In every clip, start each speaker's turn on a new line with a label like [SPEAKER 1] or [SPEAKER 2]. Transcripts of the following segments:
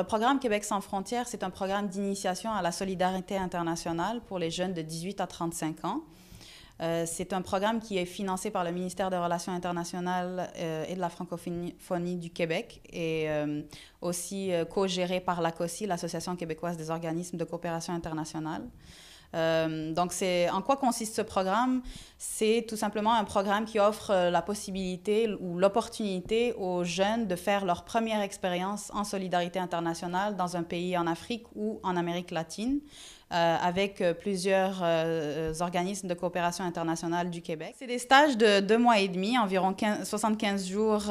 [SPEAKER 1] Le programme Québec sans frontières, c'est un programme d'initiation à la solidarité internationale pour les jeunes de 18 à 35 ans. C'est un programme qui est financé par le ministère des Relations internationales et de la francophonie du Québec et aussi co-géré par l'ACOSI, l'Association québécoise des organismes de coopération internationale. Donc, en quoi consiste ce programme? C'est tout simplement un programme qui offre la possibilité ou l'opportunité aux jeunes de faire leur première expérience en solidarité internationale dans un pays en Afrique ou en Amérique latine, avec plusieurs organismes de coopération internationale du Québec. C'est des stages de 2 mois et demi, environ 75 jours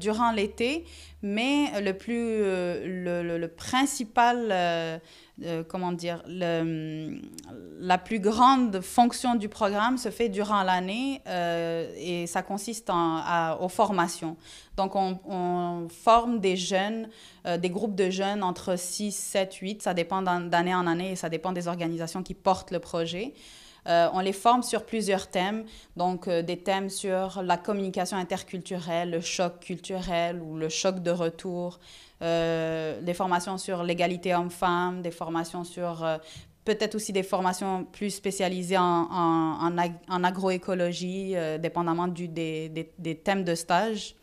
[SPEAKER 1] durant l'été, mais le principal... comment dire, la plus grande fonction du programme se fait durant l'année et ça consiste aux formations. Donc, on forme des jeunes, des groupes de jeunes entre 6, 7, 8, ça dépend d'année en année et ça dépend des organisations qui portent le projet. On les forme sur plusieurs thèmes, donc des thèmes sur la communication interculturelle, le choc culturel ou le choc de retour, des formations sur l'égalité homme-femme, des formations sur peut-être aussi des formations plus spécialisées en agroécologie, dépendamment des thèmes de stage.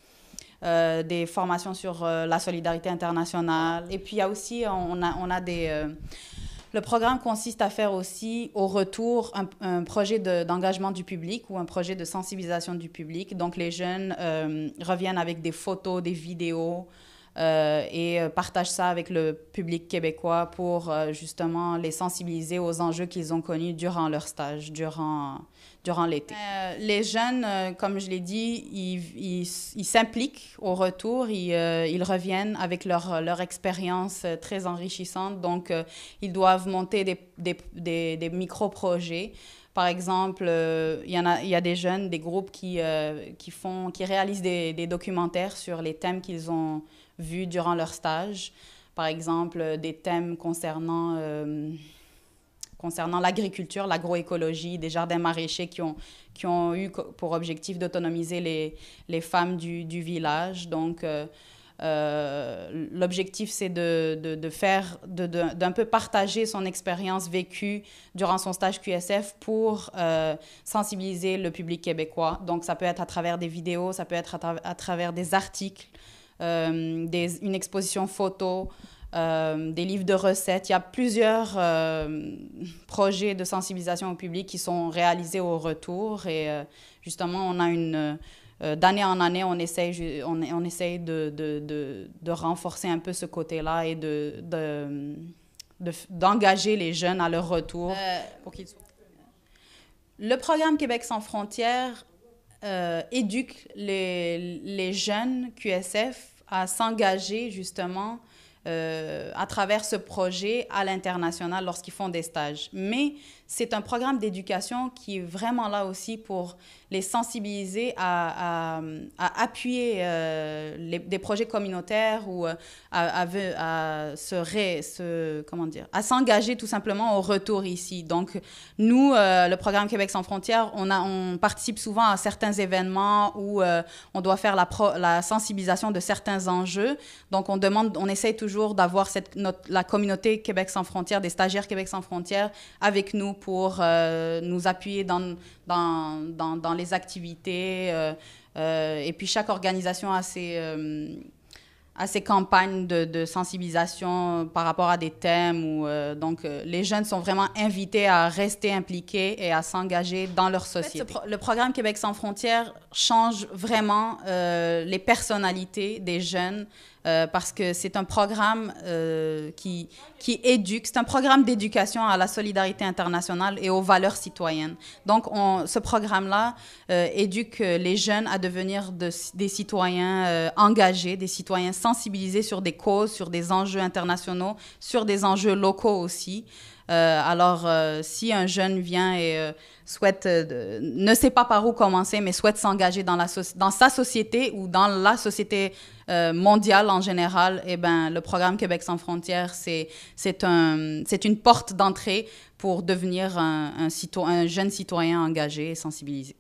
[SPEAKER 1] Des formations sur la solidarité internationale. Et puis, il y a aussi, on a des... le programme consiste à faire aussi, au retour, un projet d'engagement du public ou un projet de sensibilisation du public. Donc, les jeunes reviennent avec des photos, des vidéos et partagent ça avec le public québécois pour justement les sensibiliser aux enjeux qu'ils ont connus durant leur stage, durant l'été. Les jeunes, comme je l'ai dit, ils s'impliquent au retour, ils reviennent avec leur expérience très enrichissante. Donc, ils doivent monter des micro-projets. Par exemple, il y a des jeunes, des groupes qui réalisent des documentaires sur les thèmes qu'ils ont vus durant leur stage. Par exemple, des thèmes concernant l'agriculture, l'agroécologie, des jardins maraîchers qui ont eu pour objectif d'autonomiser les femmes du village. Donc, l'objectif, c'est d'un peu partager son expérience vécue durant son stage QSF pour sensibiliser le public québécois. Donc, ça peut être à travers des vidéos, ça peut être à travers des articles, une exposition photo, des livres de recettes. Il y a plusieurs projets de sensibilisation au public qui sont réalisés au retour et justement, on a d'année en année, on essaye de renforcer un peu ce côté-là et d'engager les jeunes à leur retour pour qu'ils soient. Le programme Québec sans frontières éduque les jeunes QSF à s'engager justement à travers ce projet à l'international lorsqu'ils font des stages. Mais c'est un programme d'éducation qui est vraiment là aussi pour les sensibiliser à appuyer des projets communautaires ou à s'engager tout simplement au retour ici. Donc, nous, le programme Québec sans frontières, on participe souvent à certains événements où on doit faire la sensibilisation de certains enjeux. Donc, on essaie toujours d'avoir la communauté Québec sans frontières, des stagiaires Québec sans frontières avec nous pour nous appuyer dans les activités. Et puis, chaque organisation a ses campagnes de sensibilisation par rapport à des thèmes. Donc, les jeunes sont vraiment invités à rester impliqués et à s'engager dans leur société. En fait, le programme Québec sans frontières change vraiment les personnalités des jeunes parce que c'est un programme qui éduque. C'est un programme d'éducation à la solidarité internationale et aux valeurs citoyennes. Donc, ce programme-là éduque les jeunes à devenir des citoyens engagés, des citoyens sensibilisés sur des causes, sur des enjeux internationaux, sur des enjeux locaux aussi. Alors, si un jeune vient et souhaite, ne sait pas par où commencer, mais souhaite s'engager dans sa société ou dans la société mondiale en général, eh ben, le programme Québec sans frontières, c'est une porte d'entrée pour devenir un jeune citoyen engagé et sensibilisé.